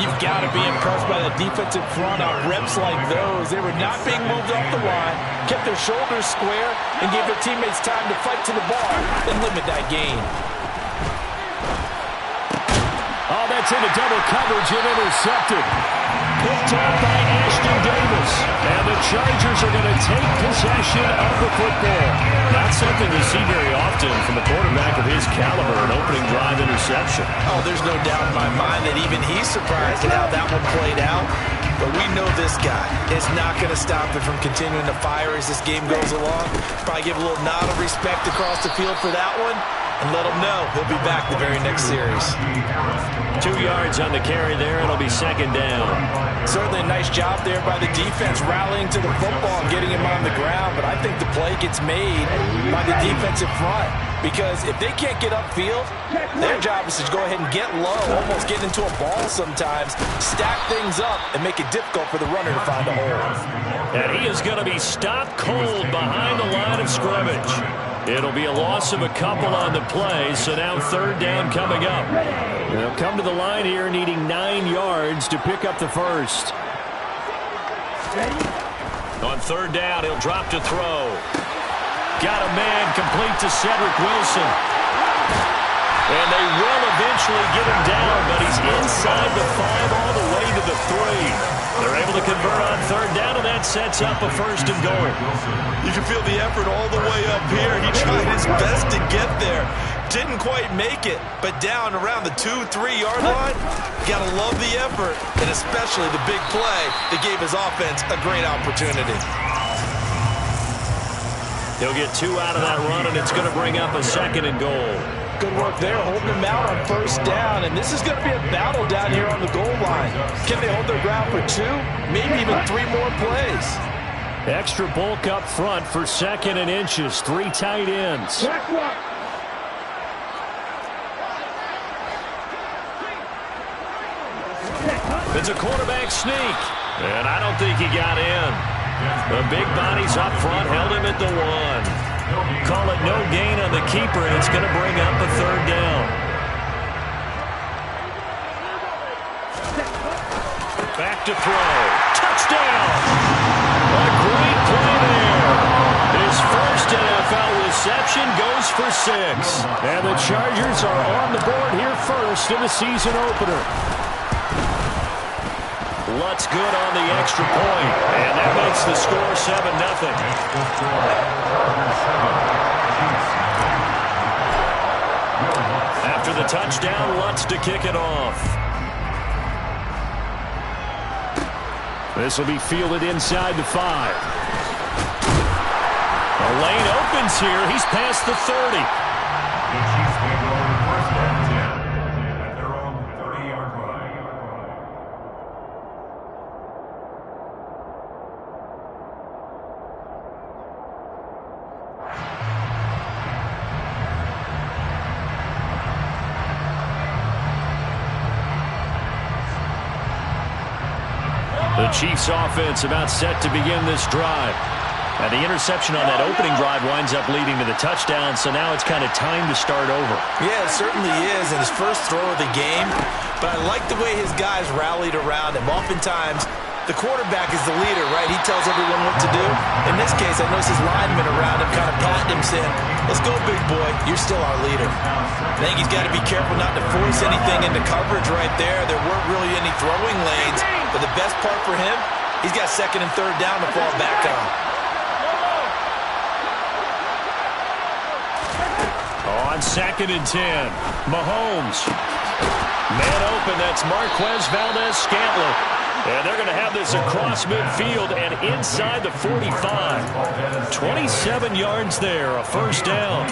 You've got to be impressed by the defensive front on reps like those. They were not being moved off the line, kept their shoulders square, and gave their teammates time to fight to the bar and limit that gain. Oh, that's into double coverage and intercepted. Picked up by Ashton Davis. And the Chargers are going to take possession of the football. Not something you see very often from a quarterback of his caliber, an opening drive interception. Oh, there's no doubt in my mind that even he's surprised at how that one played out. But we know this guy is not going to stop him from continuing to fire as this game goes along. Probably give a little nod of respect across the field for that one. And let him know he'll be back the very next series. 2 yards on the carry there. It'll be second down. Certainly a nice job there by the defense rallying to the football and getting him on the ground. But I think the play gets made by the defensive front. Because if they can't get upfield, their job is to go ahead and get low, almost get into a ball sometimes, stack things up, and make it difficult for the runner to find a hole. And he is going to be stopped cold behind the line of scrimmage. It'll be a loss of a couple on the play, so now third down coming up. They'll come to the line here needing 9 yards to pick up the first. On third down, he'll drop to throw. Got a man complete to Cedric Wilson. And they will eventually get him down, but he's inside the 5 all the way to the 3. They're able to convert on third down, and that sets up a first and goal. You can feel the effort all the way up here. He tried his best to get there. Didn't quite make it, but down around the 2-3 yard line, gotta love the effort, and especially the big play that gave his offense a great opportunity. He'll get 2 out of that run, and it's going to bring up a second and goal. Good work there, holding them out on first down, and this is going to be a battle down here on the goal line. Can they hold their ground for 2, maybe even 3 more plays? Extra bulk up front for second and inches. 3 tight ends. It's a quarterback sneak, and I don't think he got in. The big bodies up front held him at the 1. Call it no gain on the keeper, and it's going to bring up a third down. Back to throw. Touchdown! A great play there. His first NFL reception goes for 6. And the Chargers are on the board here first in the season opener. Lutz good on the extra point, and that makes the score 7-0. After the touchdown, Lutz to kick it off. This will be fielded inside the 5. The lane opens here. He's past the 30. The Chiefs may go first and 10 at their own 30-yard line. The Chiefs offense about set to begin this drive. And the interception on that opening drive winds up leading to the touchdown, so now it's kind of time to start over. Yeah, it certainly is in his first throw of the game. But I like the way his guys rallied around him. Oftentimes, the quarterback is the leader, right? He tells everyone what to do. In this case, I notice his linemen around him kind of patting him, saying, "Let's go, big boy. You're still our leader." I think he's got to be careful not to force anything into coverage right there. There weren't really any throwing lanes. But the best part for him, he's got second and third down to fall back on. On second and 10, Mahomes. Man open, that's Marquez Valdes-Scantling. And they're going to have this across midfield and inside the 45. 27 yards there, a first down.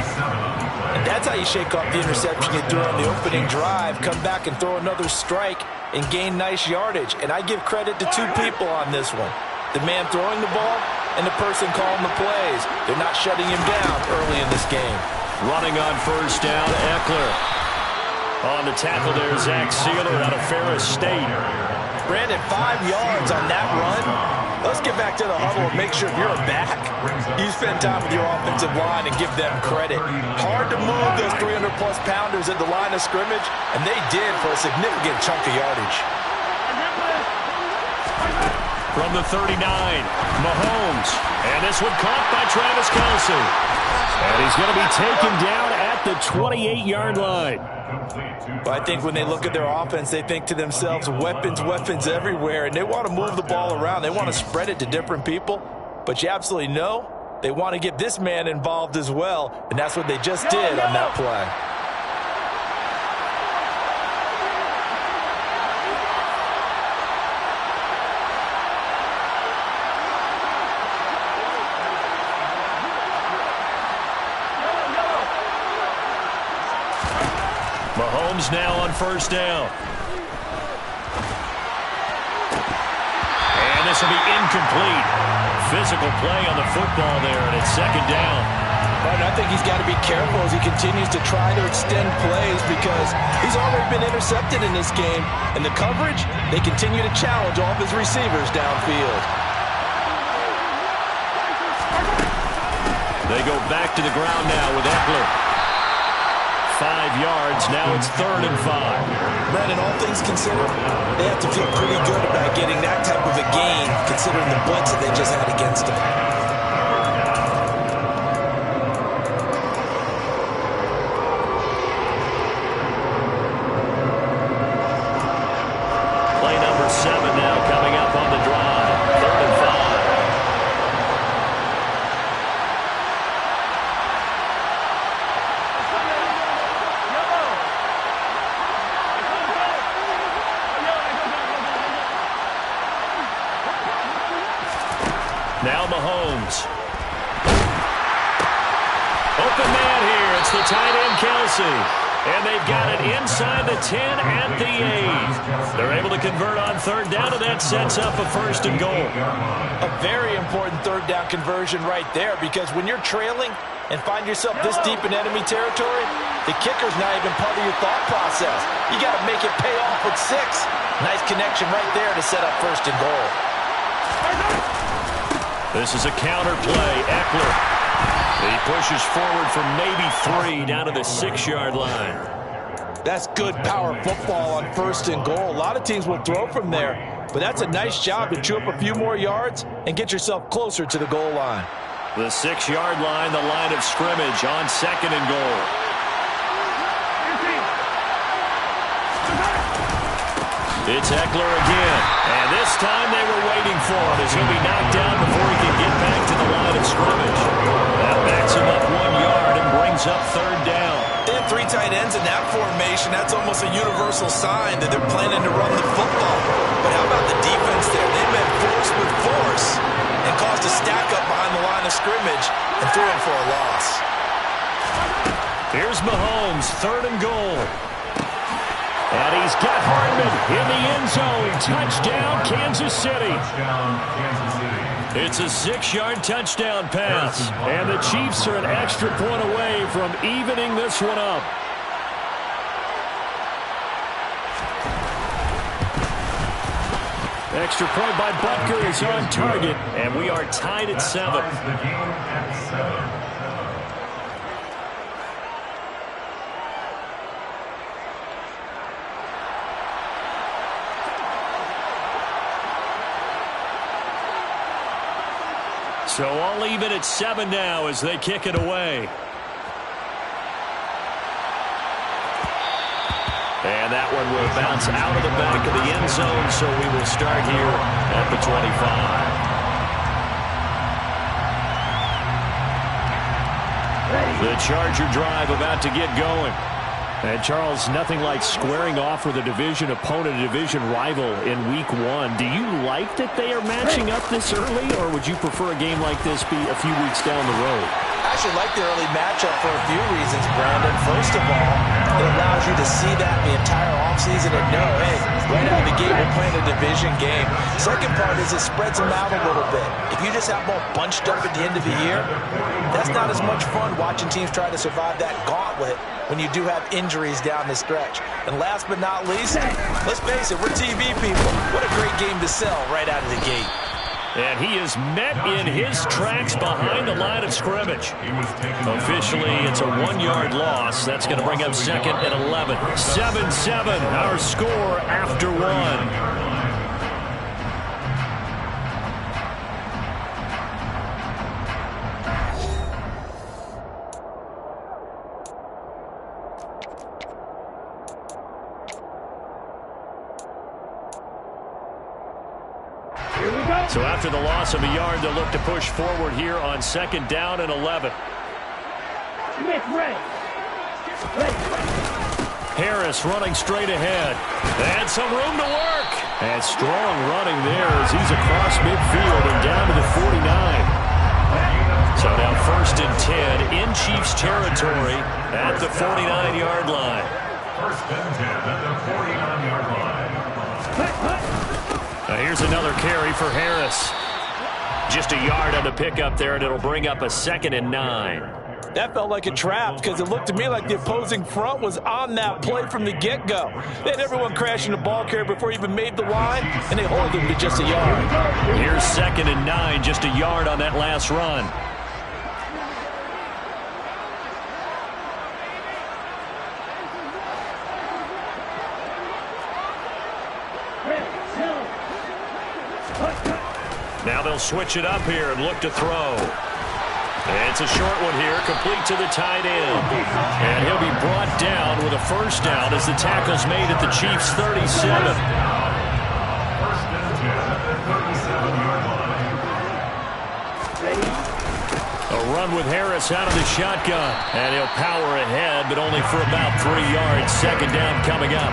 And that's how you shake off the interception you threw on the opening drive. Come back and throw another strike and gain nice yardage. And I give credit to 2 people on this one. The man throwing the ball and the person calling the plays. They're not shutting him down early in this game. Running on first down, Eckler. On the tackle there, Zach Sealer out of Ferris State. Brandon, 5 yards on that run. Let's get back to the huddle and make sure if you're a back, you spend time with your offensive line and give them credit. Hard to move those 300-plus pounders at the line of scrimmage, and they did for a significant chunk of yardage. From the 39, Mahomes. And this one caught by Travis Kelce. And he's going to be taken down at the 28-yard line. But I think when they look at their offense, they think to themselves, weapons, weapons everywhere. And they want to move the ball around. They want to spread it to different people. But you absolutely know they want to get this man involved as well. And that's what they just did on that play. Mahomes now on first down. And this will be incomplete. Physical play on the football there, and it's second down. But I think he's got to be careful as he continues to try to extend plays because he's already been intercepted in this game. And the coverage, they continue to challenge all of his receivers downfield. They go back to the ground now with Eckler. 5 yards. Now it's 3rd and 5. Brandon, all things considered, they have to feel pretty good about getting that type of a gain considering the blitz that they just had against them. Play number 7 now coming up on the drive. 3rd and 5. Now Mahomes. Open man here. It's the tight end, Kelce. And they've got it inside the 10 at the 8. They're able to convert on 3rd down, and that sets up a 1st and goal. A very important 3rd down conversion right there because when you're trailing and find yourself this deep in enemy territory, the kicker's not even part of your thought process. You got to make it pay off with 6. Nice connection right there to set up 1st and goal. This is a counter play. Eckler. He pushes forward for maybe 3 down to the 6-yard line. That's good power football on 1st and goal. A lot of teams will throw from there, but that's a nice job to chew up a few more yards and get yourself closer to the goal line. The 6-yard line, the line of scrimmage on 2nd and goal. It's Eckler again. And this time they were waiting for him as he'll be knocked down before he can get back to the line of scrimmage. That backs him up 1 yard and brings up 3rd down. They have 3 tight ends in that formation. That's almost a universal sign that they're planning to run the football. But how about the defense there? They met force with force and caused a stack up behind the line of scrimmage and threw him for a loss. Here's Mahomes, 3rd and goal. And he's got Hardman in the end zone. Touchdown, Kansas City. It's a 6-yard touchdown pass. And the Chiefs are an extra point away from evening this one up. Extra point by Butker is on target. And we are tied at 7. So all even at 7 now as they kick it away. And that one will bounce out of the back of the end zone, so we will start here at the 25. The Charger drive about to get going. And, Charles, nothing like squaring off with a division opponent, a division rival in Week 1. Do you like that they are matching up this early, or would you prefer a game like this be a few weeks down the road? I actually like the early matchup for a few reasons, Brandon. First of all, it allows you to see that the entire offseason and know, hey, right out of the gate, we're playing a division game. Second part is it spreads them out a little bit. If you just have them all bunched up at the end of the year, that's not as much fun watching teams try to survive that gauntlet when you do have injuries down the stretch. And last but not least, let's face it, we're TV people. What a great game to sell right out of the gate. And he is met in his tracks behind the line of scrimmage. Officially, it's a 1-yard loss. That's going to bring up 2nd and 11. 7-7, our score after 1. So after the loss of a yard, they'll look to push forward here on 2nd down and 11. Harris running straight ahead. And some room to work. And strong running there as he's across midfield and down to the 49. So now 1st and 10 in Chiefs territory at the 49-yard line. 1st and 10 at the 49-yard line. Now here's another carry for Harris. Just a yard on the pickup there, and it'll bring up a 2nd and 9. That felt like a trap because it looked to me like the opposing front was on that play from the get-go. They had everyone crashing the ball carrier before he even made the line, and they hold him to just a yard. Here's 2nd and 9, just a yard on that last run. Now they'll switch it up here and look to throw. And it's a short one here, complete to the tight end. And he'll be brought down with a 1st down as the tackle's made at the Chiefs' 37. 1st and 10 at the 37-yard line. A run with Harris out of the shotgun. And he'll power ahead, but only for about 3 yards. 2nd down coming up.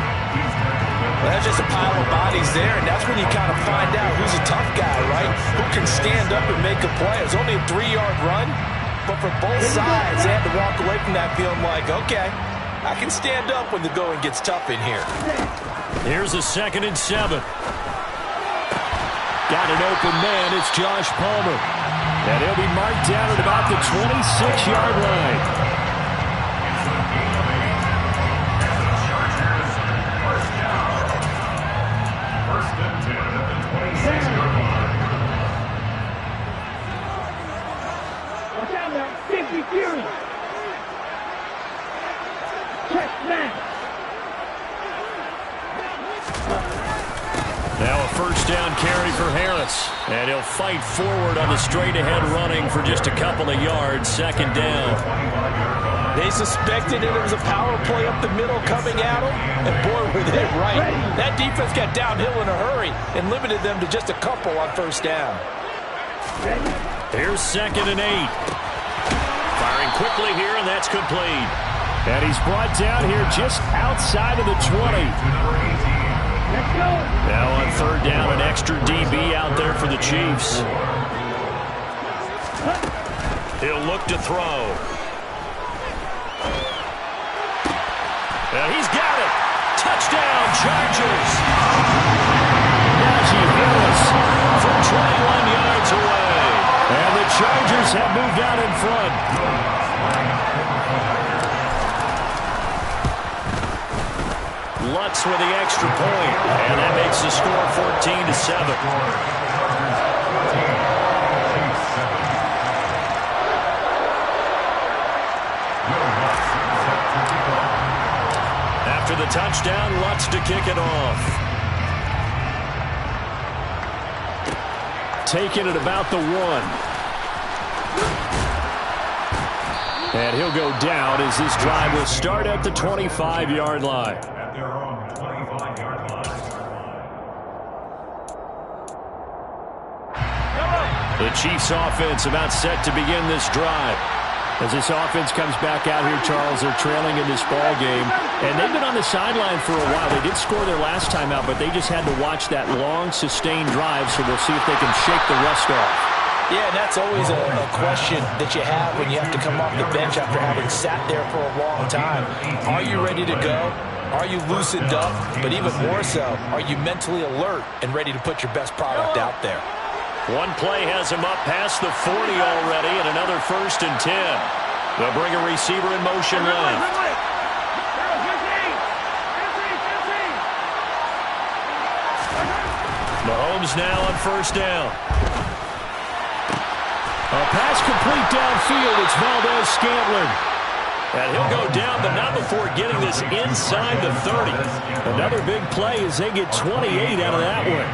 Well, that's just a pile of bodies there, and that's when you kind of find out who's a tough guy, right? Who can stand up and make a play. It's only a 3-yard run, but for both sides, they had to walk away from that feeling like, okay, I can stand up when the going gets tough in here. Here's a 2nd and 7. Got an open man. It's Josh Palmer. And he'll be marked down at about the 26-yard line. Now a 1st down carry for Harris. And he'll fight forward on the straight-ahead running for just a couple of yards. 2nd down. They suspected it was a power play up the middle coming at them, and boy, were they right. That defense got downhill in a hurry and limited them to just a couple on 1st down. Here's 2nd and 8. Firing quickly here, and that's complete. And he's brought down here just outside of the 20. Now on 3rd down, an extra DB out there for the Chiefs. He'll look to throw. And he's got it. Touchdown, Chargers. Najee Harris from 21 yards away. And the Chargers have moved out in front. Lutz with the extra point, and that makes the score 14-7. After the touchdown, Lutz to kick it off. Taking it about the 1. And he'll go down as this drive will start at the 25-yard line. At their own 25-yard line. The Chiefs offense about set to begin this drive. As this offense comes back out here, Charles, they're trailing in this ball game. And they've been on the sideline for a while. They did score their last time out, but they just had to watch that long, sustained drive, so we'll see if they can shake the rust off. Yeah, and that's always a question that you have when you have to come off the bench after having sat there for a long time. Are you ready to go? Are you loosened up? But even more so, are you mentally alert and ready to put your best product out there? One play has him up past the 40 already, and another 1st and 10. They'll bring a receiver in motion left. Mahomes now on 1st down. A pass complete downfield. It's Valdez-Scantling. And he'll go down, but not before getting this inside the 30. Another big play as they get 28 out of that one.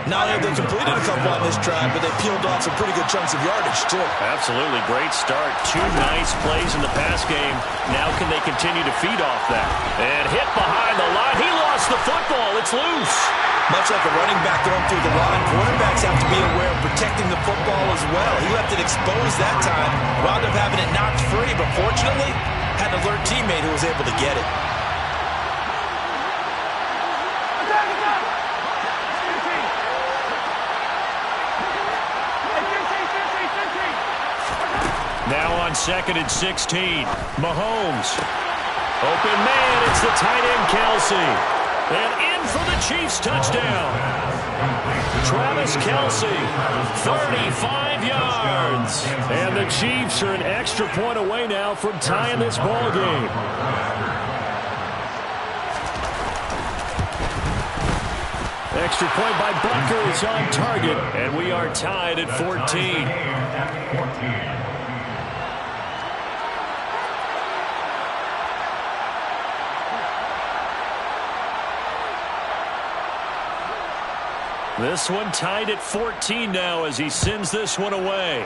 Not only have they completed a couple on this drive, but they peeled off some pretty good chunks of yardage, too. Absolutely. Great start. 2 nice plays in the pass game. Now can they continue to feed off that? And hit behind the line. He lost the football. It's loose. Much like a running back going through the line, quarterbacks have to be aware of protecting the football as well. He left it exposed that time, wound up having it knocked free, but fortunately, had an alert teammate who was able to get it. Now on 2nd and 16, Mahomes. Open man, it's the tight end Kelce. And in for the Chiefs touchdown. Travis Kelce, 35 yards. And the Chiefs are an extra point away now from tying this ball game. Extra point by Butker is on target. And we are tied at 14. This one tied at 14 now as he sends this one away.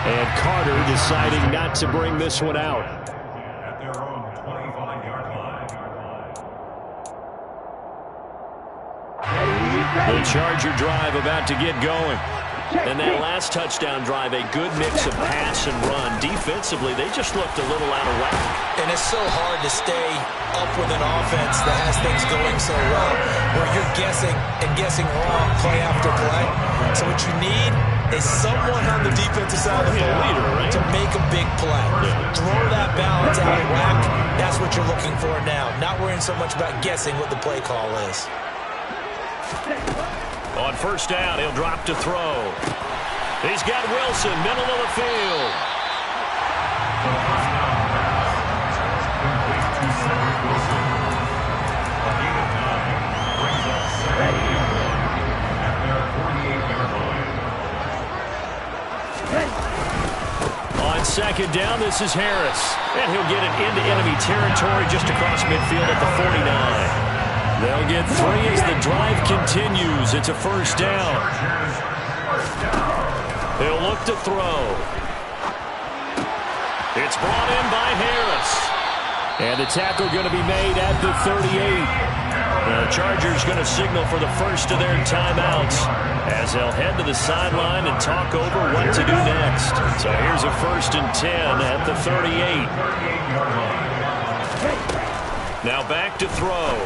And Carter deciding not to bring this one out. At their own 25-yard line. The Charger drive about to get going. And that last touchdown drive, a good mix of pass and run. Defensively, they just looked a little out of whack. And it's so hard to stay up with an offense that has things going so well, where you're guessing and guessing wrong play after play. So what you need is someone on the defensive side of the ball to make a big play. Throw that balance out of whack. That's what you're looking for now. Not worrying so much about guessing what the play call is. On first down, he'll drop to throw. He's got Wilson, middle of the field. On second down, this is Harris. And he'll get it into enemy territory just across midfield at the 49. They'll get 3 as the drive continues. It's a first down. He'll look to throw. It's brought in by Harris. And the tackle going to be made at the 38. The Chargers going to signal for the first of their timeouts as they'll head to the sideline and talk over what to do next. So here's a 1st and 10 at the 38. Now back to throw.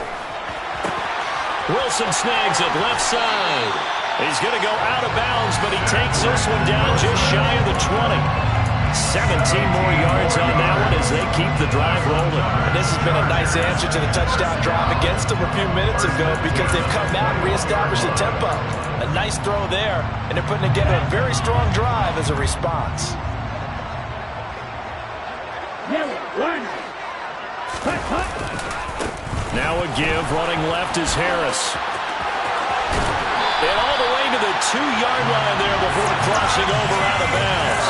Wilson snags it left side. He's going to go out of bounds, but he takes this one down just shy of the 20. 17 more yards on that one as they keep the drive rolling. And this has been a nice answer to the touchdown drive against them a few minutes ago because they've come out and reestablished the tempo. A nice throw there, and they're putting together a very strong drive as a response. Now a give, running left is Harris. And all the way to the 2-yard line there before crossing over out of bounds.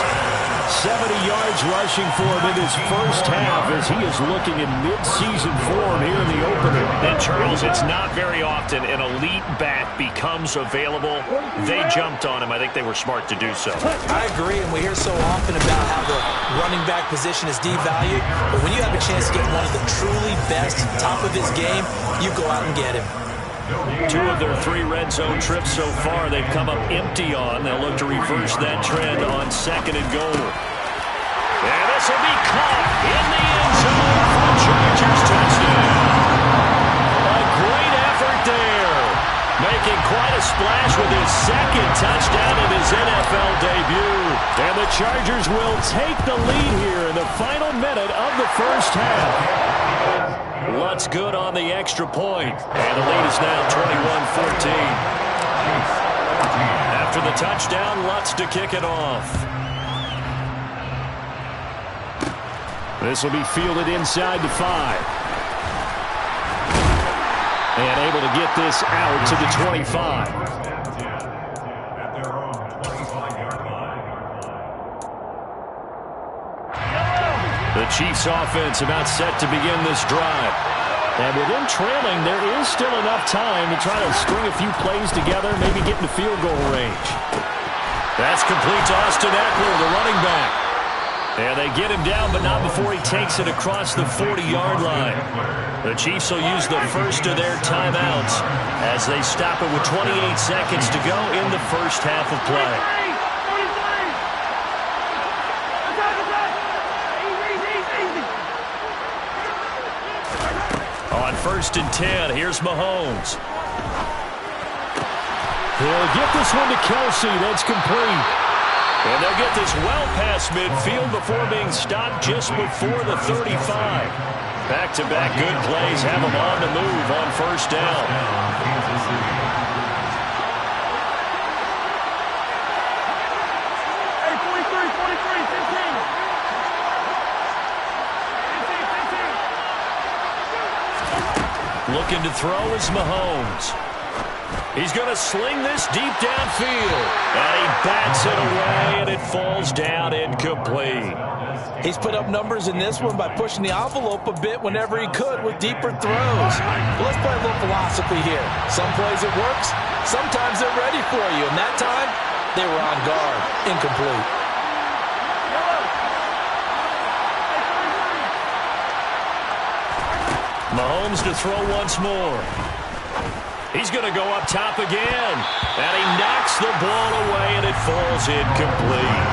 70 yards rushing for him in his first half as he is looking in mid-season form here in the opener. And Charles, it's not very often an elite back becomes available. They jumped on him. I think they were smart to do so. I agree, and we hear so often about how the running back position is devalued. But when you have a chance to get one of the truly best, top of his game, you go out and get him. 2 of their 3 red zone trips so far, they've come up empty on. They'll look to reverse that trend on 2nd and goal. And this will be caught in the end zone for the Chargers touchdown. A great effort there. Making quite a splash with his 2nd touchdown of his NFL debut. And the Chargers will take the lead here in the final minute of the first half. Lutz good on the extra point. And the lead is now 21-14. After the touchdown, Lutz to kick it off. This will be fielded inside the 5. And able to get this out to the 25. At their own 25-yard line. The Chiefs offense about set to begin this drive. And with them trailing, there is still enough time to try to string a few plays together, maybe get into field goal range. That's complete to Austin Eckler, the running back. And they get him down, but not before he takes it across the 40-yard line. The Chiefs will use the first of their timeouts as they stop it with 28 seconds to go in the first half of play. On 1st and 10, here's Mahomes. He'll get this one to Kelsey. That's complete. And they'll get this well past midfield before being stopped just before the 35. Back-to-back good plays have them on the move on 1st down. Hey, 43, 15. Looking to throw is Mahomes. He's going to sling this deep downfield. And he bats it away, and it falls down incomplete. He's put up numbers in this one by pushing the envelope a bit whenever he could with deeper throws. But let's play a little philosophy here. Some plays it works. Sometimes they're ready for you. And that time, they were on guard. Incomplete. Mahomes to throw once more. He's going to go up top again. And he knocks the ball away, and it falls incomplete.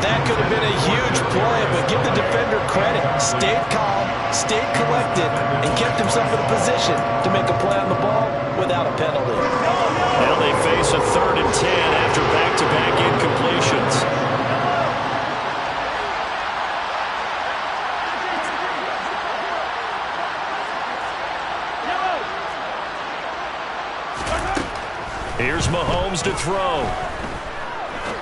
That could have been a huge play, but give the defender credit. Stayed calm, stayed collected, and kept himself in a position to make a play on the ball without a penalty. Now they face a 3rd and 10 after back-to-back incompletions. Here's Mahomes to throw.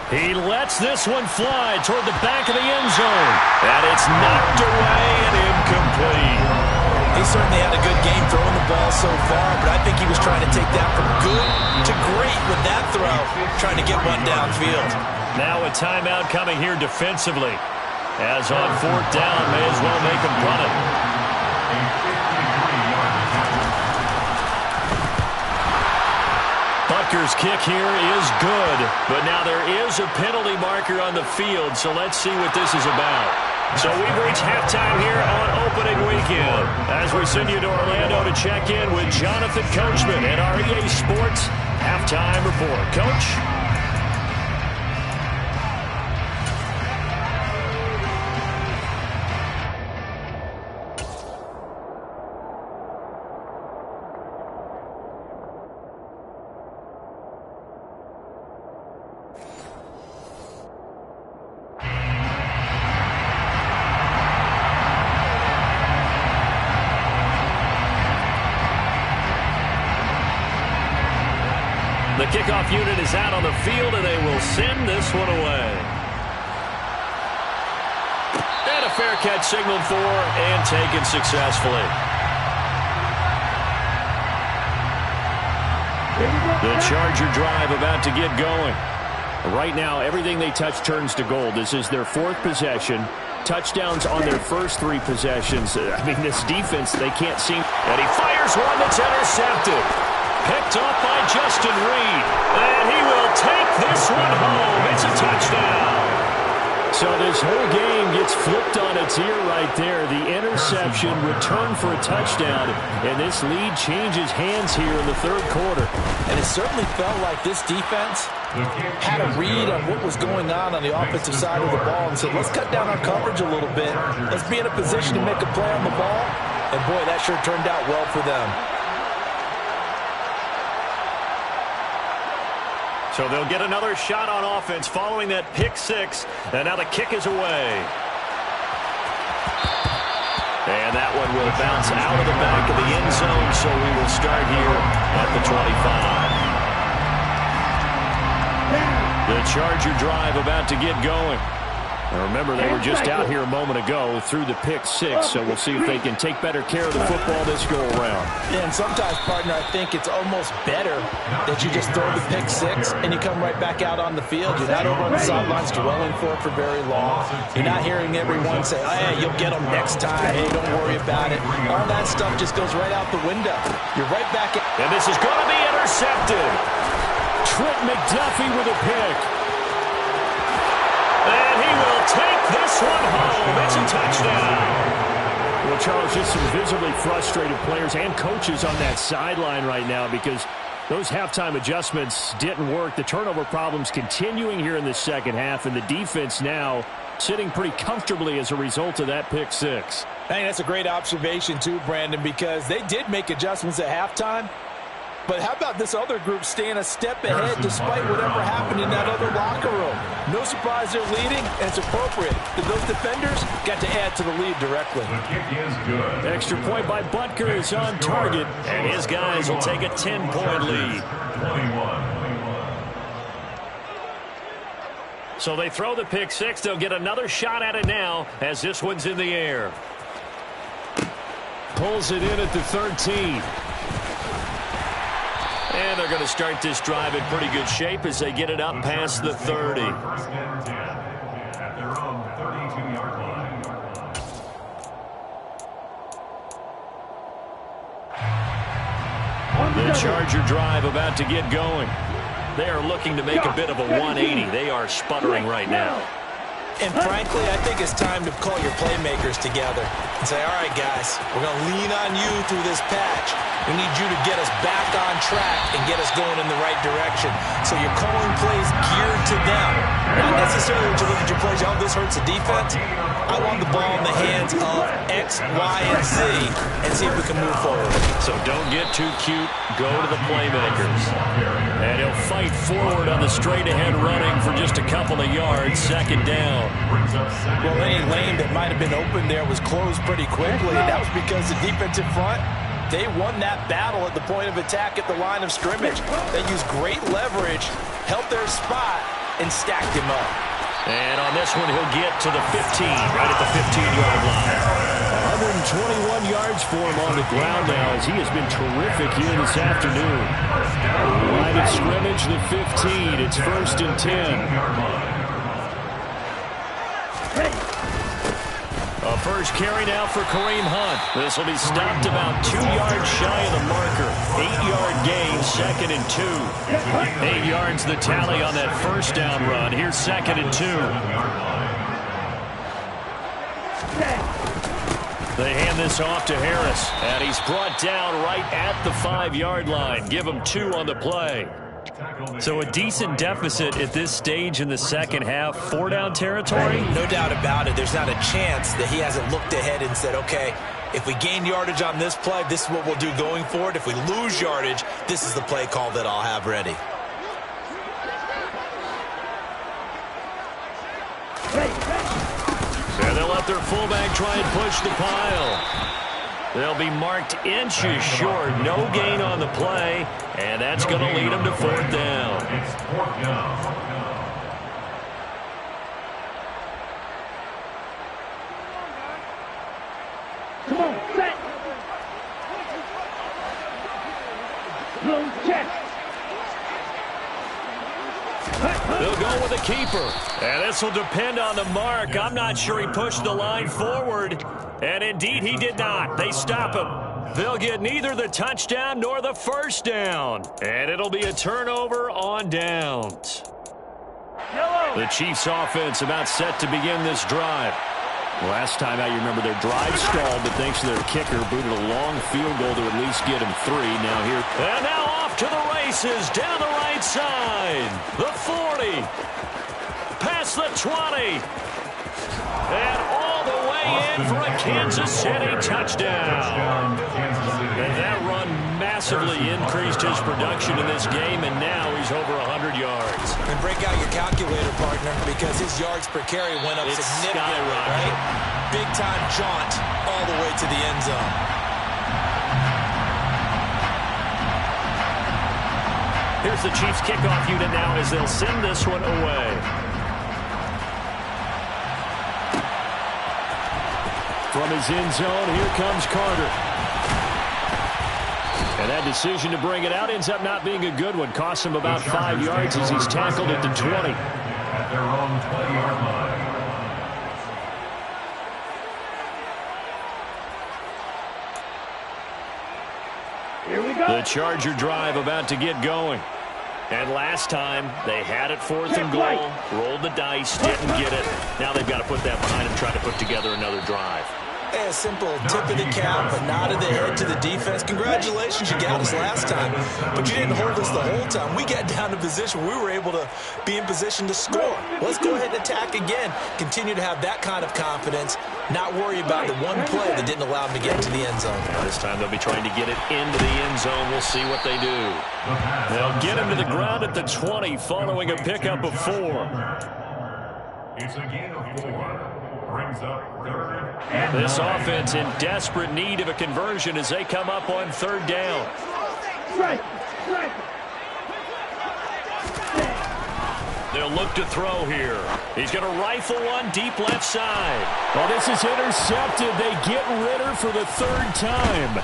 He lets this one fly toward the back of the end zone. And it's knocked away and incomplete. He certainly had a good game throwing the ball so far, but I think he was trying to take that from good to great with that throw, trying to get one downfield. Now a timeout coming here defensively. As on 4th down, may as well make him run it. Butker's kick here is good, but now there is a penalty marker on the field, so let's see what this is about. So we've reached halftime here on opening weekend as we send you to Orlando to check in with Jonathan Coachman at our EA Sports Halftime Report. Coach? The kickoff unit is out on the field, and they will send this one away. And a fair catch signaled for and taken successfully. The Charger drive about to get going. Right now, everything they touch turns to gold. This is their 4th possession. Touchdowns on their first 3 possessions. I mean, this defense, they can't seem... And he fires one that's intercepted. Picked up by Justin Reed. And he will take this one home. It's a touchdown. So this whole game gets flipped on its ear right there. The interception, return for a touchdown. And this lead changes hands here in the 3rd quarter. And it certainly felt like this defense had a read on what was going on the offensive side of the ball and said, let's cut down our coverage a little bit. Let's be in a position to make a play on the ball. And, boy, that sure turned out well for them. So they'll get another shot on offense following that pick 6. And now the kick is away. And that one will bounce out of the back of the end zone, so we will start here at the 25. The Charger drive about to get going. Now remember, they were just out here a moment ago through the pick 6, so we'll see if they can take better care of the football this go-around. Yeah, and sometimes, partner, I think it's almost better that you just throw the pick 6 and you come right back out on the field. You're not over on the sidelines dwelling for it for very long. You're not hearing everyone say, oh, yeah, you'll get them next time. Hey, don't worry about it. All that stuff just goes right out the window. You're right back in. And this is going to be intercepted. Trent McDuffie with a pick. And he will take this one home. It's a touchdown. Well, Charles, just some visibly frustrated players and coaches on that sideline right now because those halftime adjustments didn't work. The turnover problems continuing here in the second half, and the defense now sitting pretty comfortably as a result of that pick six. Hey, that's a great observation too, Brandon, because they did make adjustments at halftime. But how about this other group staying a step ahead despite whatever happened in that other locker room? No surprise they're leading, and it's appropriate that those defenders got to add to the lead directly. The kick is good. Extra point by Butker is on target. And his guys will take a 10-point lead. 21. So they throw the pick six. They'll get another shot at it now as this one's in the air. Pulls it in at the 13. And they're going to start this drive in pretty good shape as they get it up past the 30. First and 10 at their own 32-yard line. The Charger drive about to get going. They are looking to make a bit of a 180. They are sputtering right now. And frankly, I think it's time to call your playmakers together and say, all right, guys, we're going to lean on you through this patch. We need you to get us back on track and get us going in the right direction. So you're calling plays geared to them. Not necessarily when you look at your plays, oh, this hurts the defense. I want the ball in the hands of X, Y, and Z and see if we can move forward. So don't get too cute. Go to the playmakers. And he'll fight forward on the straight-ahead running for just a couple of yards. Second down. Well, any lane that might have been open there was closed pretty quickly, and that was because the defensive front, they won that battle at the point of attack at the line of scrimmage. They used great leverage, held their spot, and stacked him up. And on this one, he'll get to the 15, right at the 15-yard line. 121 yards for him on the ground now as he has been terrific here this afternoon. Line of scrimmage, the 15. It's first and 10. A first carry now for Kareem Hunt. This will be stopped about 2 yards shy of the marker. 8-yard gain, second and 2. 8 yards the tally on that first down run. Here's second and 2. They hand this off to Harris, and he's brought down right at the 5-yard line. Give him 2 on the play. So a decent deficit at this stage in the second half. 4-down territory? No doubt about it. There's not a chance that he hasn't looked ahead and said, okay, if we gain yardage on this play, this is what we'll do going forward. If we lose yardage, this is the play call that I'll have ready. And they'll let their fullback try and push the pile. They'll be marked inches short. No gain on the play. And that's going to lead them to fourth down. It's fourth down. Come on, set. Long check. They'll go with a keeper. And this will depend on the mark. I'm not sure he pushed the line forward. And indeed, he did not. They stop him. They'll get neither the touchdown nor the first down. And it'll be a turnover on downs. The Chiefs offense about set to begin this drive. Last time out, you remember their drive stalled, but thanks to their kicker, booted a long field goal to at least get him 3. Now here. And now off to the races, down the right side. The 40. Past the 20. And all the way in for a Kansas City touchdown. And that run massively increased his production in this game, and now he's over 100 yards. And break out your calculator, partner, because his yards per carry went up significantly, right? Big-time jaunt all the way to the end zone. Here's the Chiefs kickoff unit now as they'll send this one away. From his end zone, here comes Carter. And that decision to bring it out ends up not being a good one. Costs him about 5 yards as he's tackled at the 20. At their own 20-yard line. Here we go. The Charger drive about to get going. And last time, they had it 4th and goal, rolled the dice, didn't get it. Now they've got to put that behind them, try to put together another drive. A simple tip of the cap, a nod of the head to the defense. Congratulations, you got us last time, but you didn't hold us the whole time. We got down to position. We were able to be in position to score. Let's go ahead and attack again. Continue to have that kind of confidence, not worry about the one play that didn't allow them to get into the end zone. This time they'll be trying to get it into the end zone. We'll see what they do. They'll get him to the ground at the 20 following a pickup of 4. It's a gain of 4. Brings up 3rd. This offense in desperate need of a conversion as they come up on 3rd down. They'll look to throw here. He's going to rifle one deep left side. Well, this is intercepted. They get Ritter for the 3rd time.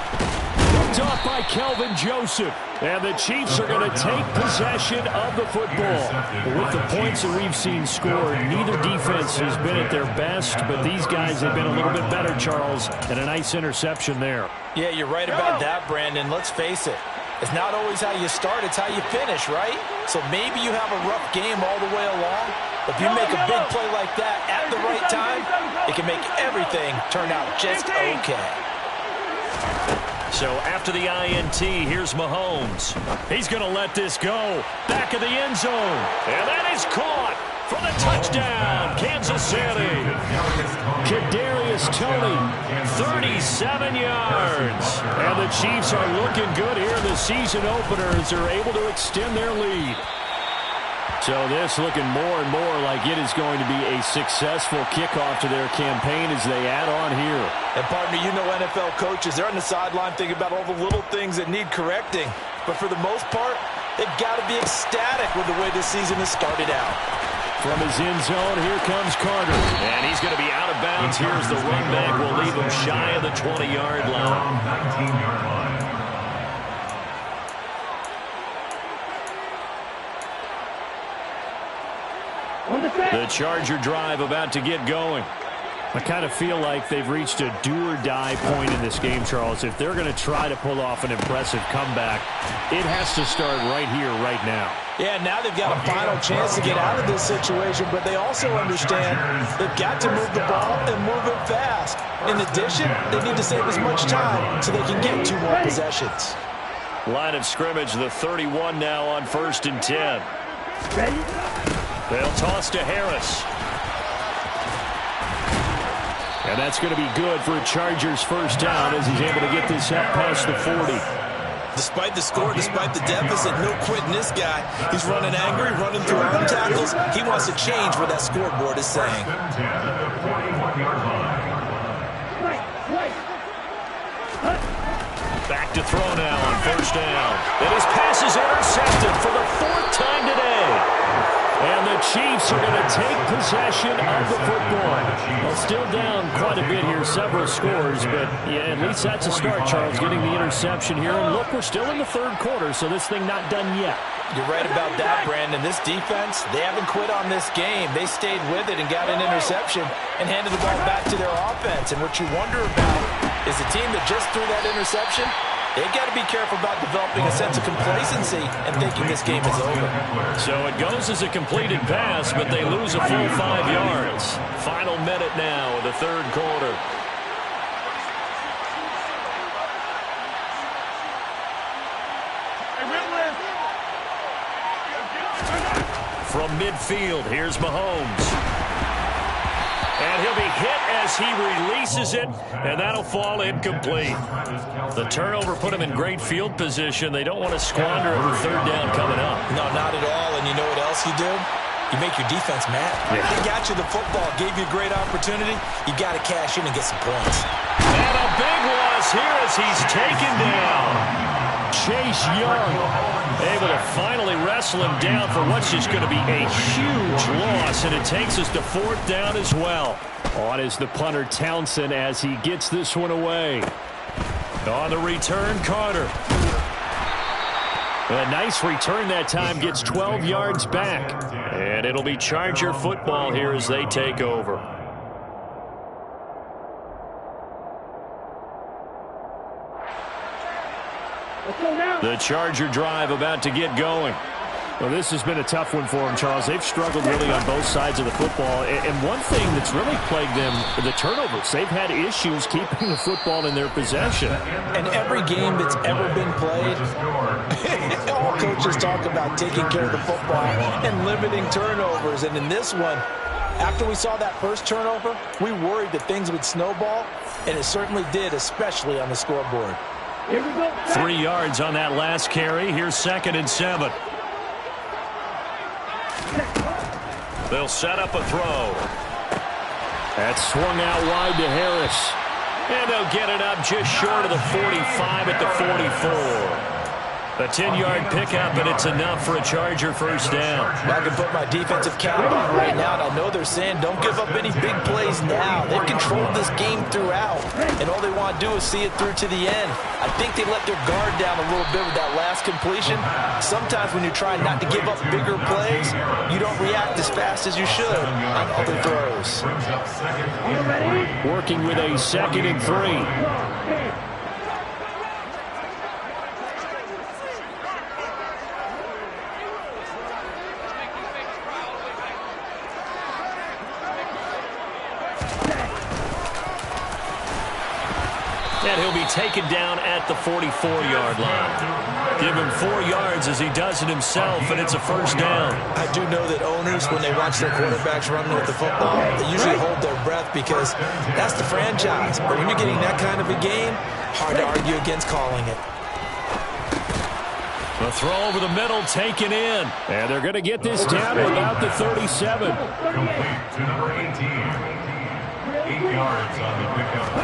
Picked off by Kelvin Joseph. And the Chiefs are going to take possession of the football. With the points that we've seen scored, neither defense has been at their best, but these guys have been a little bit better, Charles, and a nice interception there. Yeah, you're right about that, Brandon. Let's face it. It's not always how you start, it's how you finish, right? So maybe you have a rough game all the way along, but if you make a big play like that at the right time, it can make everything turn out just okay. So after the INT, here's Mahomes. He's going to let this go. Back of the end zone. And that is caught for the touchdown, Kansas City. Kadarius Toney, 37 yards. And the Chiefs are looking good here in the season opener as they're able to extend their lead. So this looking more and more like it is going to be a successful kickoff to their campaign as they add on here. And partner, you know NFL coaches, they're on the sideline thinking about all the little things that need correcting. But for the most part, they've got to be ecstatic with the way this season has started out. From his end zone, here comes Carter. And he's going to be out of bounds. Here's the run back. Will leave him shy of the 20-yard line. 19-yard line. The Charger drive about to get going. I kind of feel like they've reached a do-or-die point in this game, Charles. If they're going to try to pull off an impressive comeback, it has to start right here, right now. Yeah, now they've got a final chance to get out of this situation, but they also understand they've got to move the ball and move it fast. In addition, they need to save as much time so they can get 2 more possessions. Line of scrimmage, the 31 now on 1st and 10. They'll toss to Harris. And that's going to be good for a Chargers first down as he's able to get this up past the 40. Despite the score, despite the deficit, no quitting this guy. He's running angry, running through arm tackles. He wants to change what that scoreboard is saying. Back to throw now on 1st down. And his pass is intercepted for the 4th time today. And the Chiefs are going to take possession of the football. Well, still down quite a bit here, several scores, but yeah, at least that's a start, Charles, getting the interception here. And look, we're still in the 3rd quarter, so this thing not done yet. You're right about that, Brandon. This defense, they haven't quit on this game. They stayed with it and got an interception and handed the ball back to their offense. And what you wonder about is the team that just threw that interception, they've got to be careful about developing a sense of complacency and thinking this game is over. So it goes as a completed pass, but they lose a full 5 yards. Final minute now of the 3rd quarter. From midfield, here's Mahomes. And he'll be hit as he releases it, and that'll fall incomplete. The turnover put him in great field position. They don't want to squander it with 3rd down coming up. No, not at all. And you know what else you do? You make your defense mad. Yeah. They got you the football, gave you a great opportunity. You got to cash in and get some points. And a big loss here as he's taken down. Chase Young able to finally wrestle him down for what's just going to be a huge loss, and it takes us to 4th down as well. On is the punter Townsend as he gets this one away. On the return, Carter. A nice return that time, gets 12 yards back. And it'll be Charger football here as they take over. The Charger drive about to get going. Well, this has been a tough one for them, Charles. They've struggled really on both sides of the football. And one thing that's really plagued them, the turnovers. They've had issues keeping the football in their possession. And every game that's ever been played, all coaches talk about taking care of the football and limiting turnovers. And in this one, after we saw that first turnover, we worried that things would snowball, and it certainly did, especially on the scoreboard. Here we go. 3 yards on that last carry. Here's 2nd and 7. They'll set up a throw. That's swung out wide to Harris. And they'll get it up just short of the 45 at the 44. A 10-yard pickup, and it's enough for a Charger first down. I can put my defensive cap on right now, and I know they're saying don't give up any big plays now. They've controlled this game throughout, and all they want to do is see it through to the end. I think they let their guard down a little bit with that last completion. Sometimes when you're trying not to give up bigger plays, you don't react as fast as you should on other throws. Working with a 2nd and 3. And he'll be taken down at the 44-yard line. Give him 4 yards as he does it himself, and it's a first down. I do know that owners, when they watch their quarterbacks running with the football, they usually hold their breath because that's the franchise. But when you're getting that kind of a game, hard to argue against calling it. A throw over the middle, taken in. And they're going to get this down to about the 37. Complete to number 18. 8 yards on the pickup.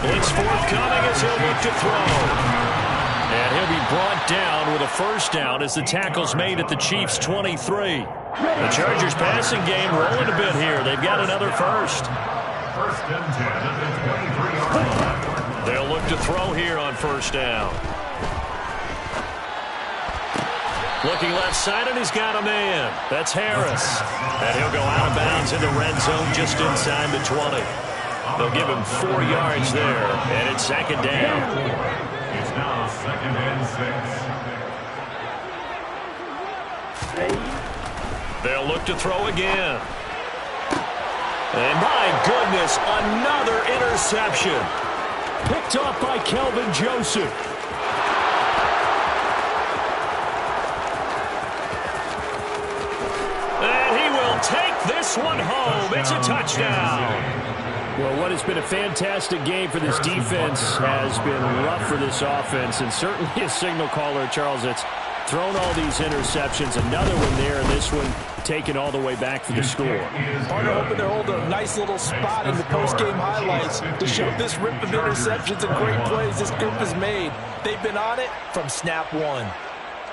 It's forthcoming as he'll look to throw. And he'll be brought down with a first down as the tackle's made at the Chiefs' 23. The Chargers' passing game rolling a bit here. They've got another first. First and 10 at the 23-yard line. They'll look to throw here on first down. Looking left side, and he's got a man. That's Harris. And he'll go out of bounds in the red zone just inside the 20. They'll give him 4 yards there, and it's 2nd down. It's now 2nd and 6. They'll look to throw again. And my goodness, another interception. Picked off by Kelvin Joseph. And he will take this one home. It's a touchdown. Well, what has been a fantastic game for this defense has been rough for this offense, and certainly a signal caller, Charles, that's thrown all these interceptions. Another one there, and this one taken all the way back for the score. Partner hoping to hold a nice little spot in the post-game highlights to show this rip of interceptions and great plays this group has made. They've been on it from snap one.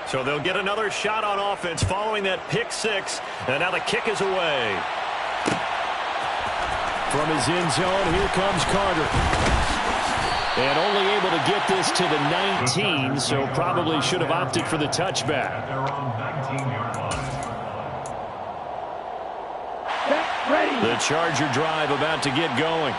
So they'll get another shot on offense following that pick six, and now the kick is away. From his end zone, here comes Carter. And only able to get this to the 19, so probably should have opted for the touchback. They're on 19-yard line. The Charger drive about to get going.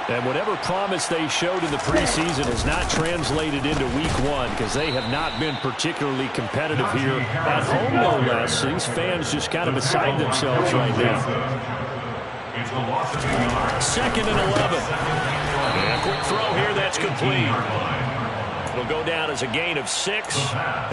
And whatever promise they showed in the preseason has not translated into week one because they have not been particularly competitive here at home, no less. These fans just kind of beside themselves right now. It's the Washington Arms. 2nd and 11. And a quick throw here, that's complete. It'll go down as a gain of 6,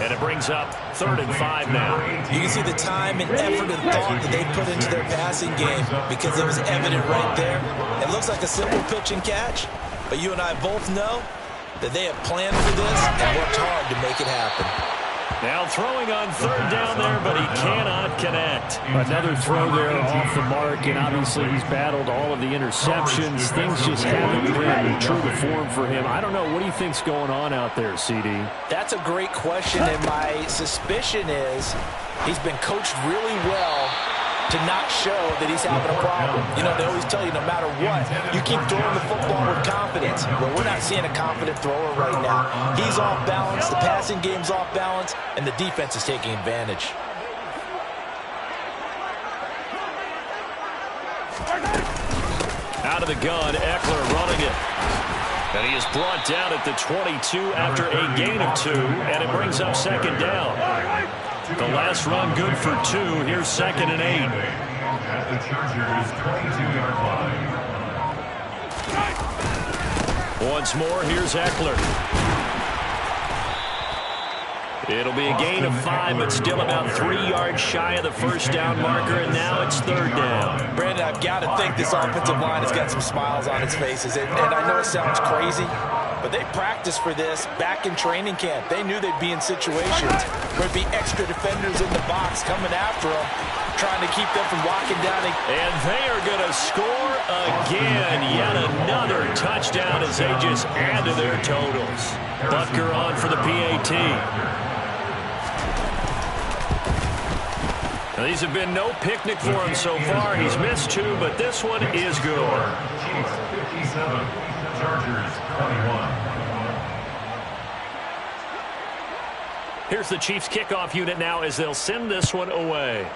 and it brings up 3rd and 5 now. You can see the time and effort and thought that they put into their passing game because it was evident right there. It looks like a simple pitch and catch, but you and I both know that they have planned for this and worked hard to make it happen. Now throwing on 3rd down there, but he cannot connect. Another throw there off the mark, and obviously he's battled all of the interceptions. Things just haven't been true to form for him. I don't know. What do you think's going on out there, CD? That's a great question, and my suspicion is he's been coached really well to not show that he's having a problem. You know, they always tell you no matter what, you keep throwing the football with confidence. Well, we're not seeing a confident thrower right now. He's off balance, the passing game's off balance, and the defense is taking advantage. Out of the gun, Eckler running it. And he is brought down at the 22 after a gain of 2, and it brings up 2nd down. The last run good for 2. Here's 2nd and 8. At the Chargers' 22-yard line. Once more, here's Eckler. It'll be a gain of 5, but still about 3 yards shy of the first down marker, and now it's 3rd down. Brandon, I've got to think this offensive line has got some smiles on its faces. And I know it sounds crazy, but they practiced for this back in training camp. They knew they'd be in situations where there'd be extra defenders in the box coming after them, trying to keep them from walking down. And they are going to score again. Yet another touchdown as they just add to their totals. Butker on for the PAT. Now, these have been no picnic for him so far. He's missed 2, but this one is good. Chiefs 57, Chargers 21. Here's the Chiefs kickoff unit now as they'll send this one away.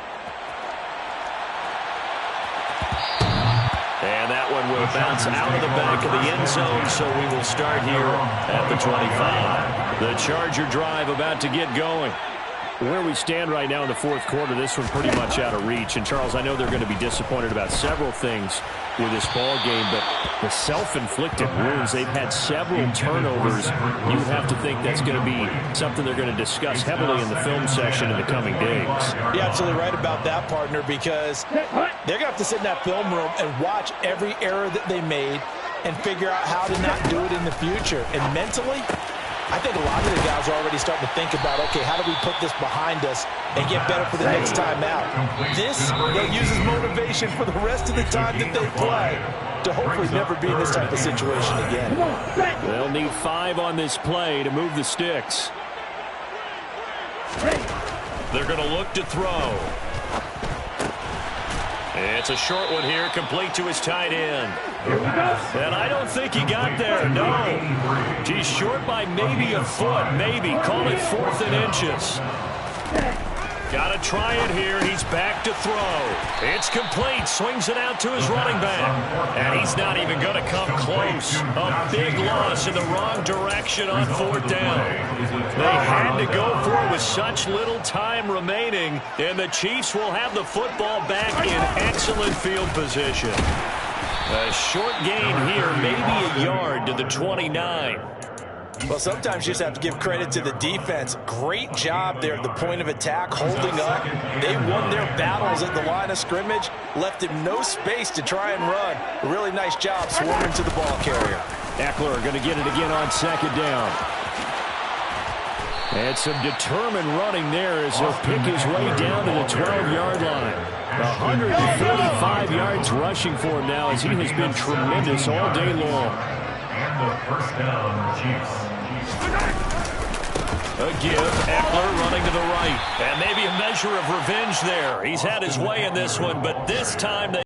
And that one will bounce out of the back of the end zone, so we will start here at the 25. The Charger drive about to get going. Where we stand right now in the 4th quarter, this one pretty much out of reach. And, Charles, I know they're going to be disappointed about several things with this ball game, but the self-inflicted wounds, they've had several turnovers. You have to think that's going to be something they're going to discuss heavily in the film session in the coming days. You're absolutely right about that, partner, because they're going to have to sit in that film room and watch every error that they made and figure out how to not do it in the future. And mentally, I think a lot of the guys are already starting to think about, okay, how do we put this behind us and get better for the next time out? This, they'll use as motivation for the rest of the time that they play to hopefully never be in this type of situation again. They'll need 5 on this play to move the sticks. They're going to look to throw. It's a short one here, complete to his tight end. And I don't think he got there, no. He's short by maybe a foot, maybe. Call it 4th and inches. Got to try it here. He's back to throw. It's complete. Swings it out to his running back. And he's not even going to come close. A big loss in the wrong direction on 4th down. They had to go for it with such little time remaining. And the Chiefs will have the football back in excellent field position. A short gain here, maybe a yard to the 29. Well, sometimes you just have to give credit to the defense. Great job there at the point of attack, holding up. They won their battles at the line of scrimmage, left him no space to try and run. A really nice job swarming to the ball carrier. Eckler going to get it again on 2nd down. And some determined running there as he'll pick his way down to the 12-yard line. 145 yards rushing for him now as he has been tremendous all day long. And the first down, Chiefs. A give, Eckler running to the right. And maybe a measure of revenge there. He's had his way in this one, but this time they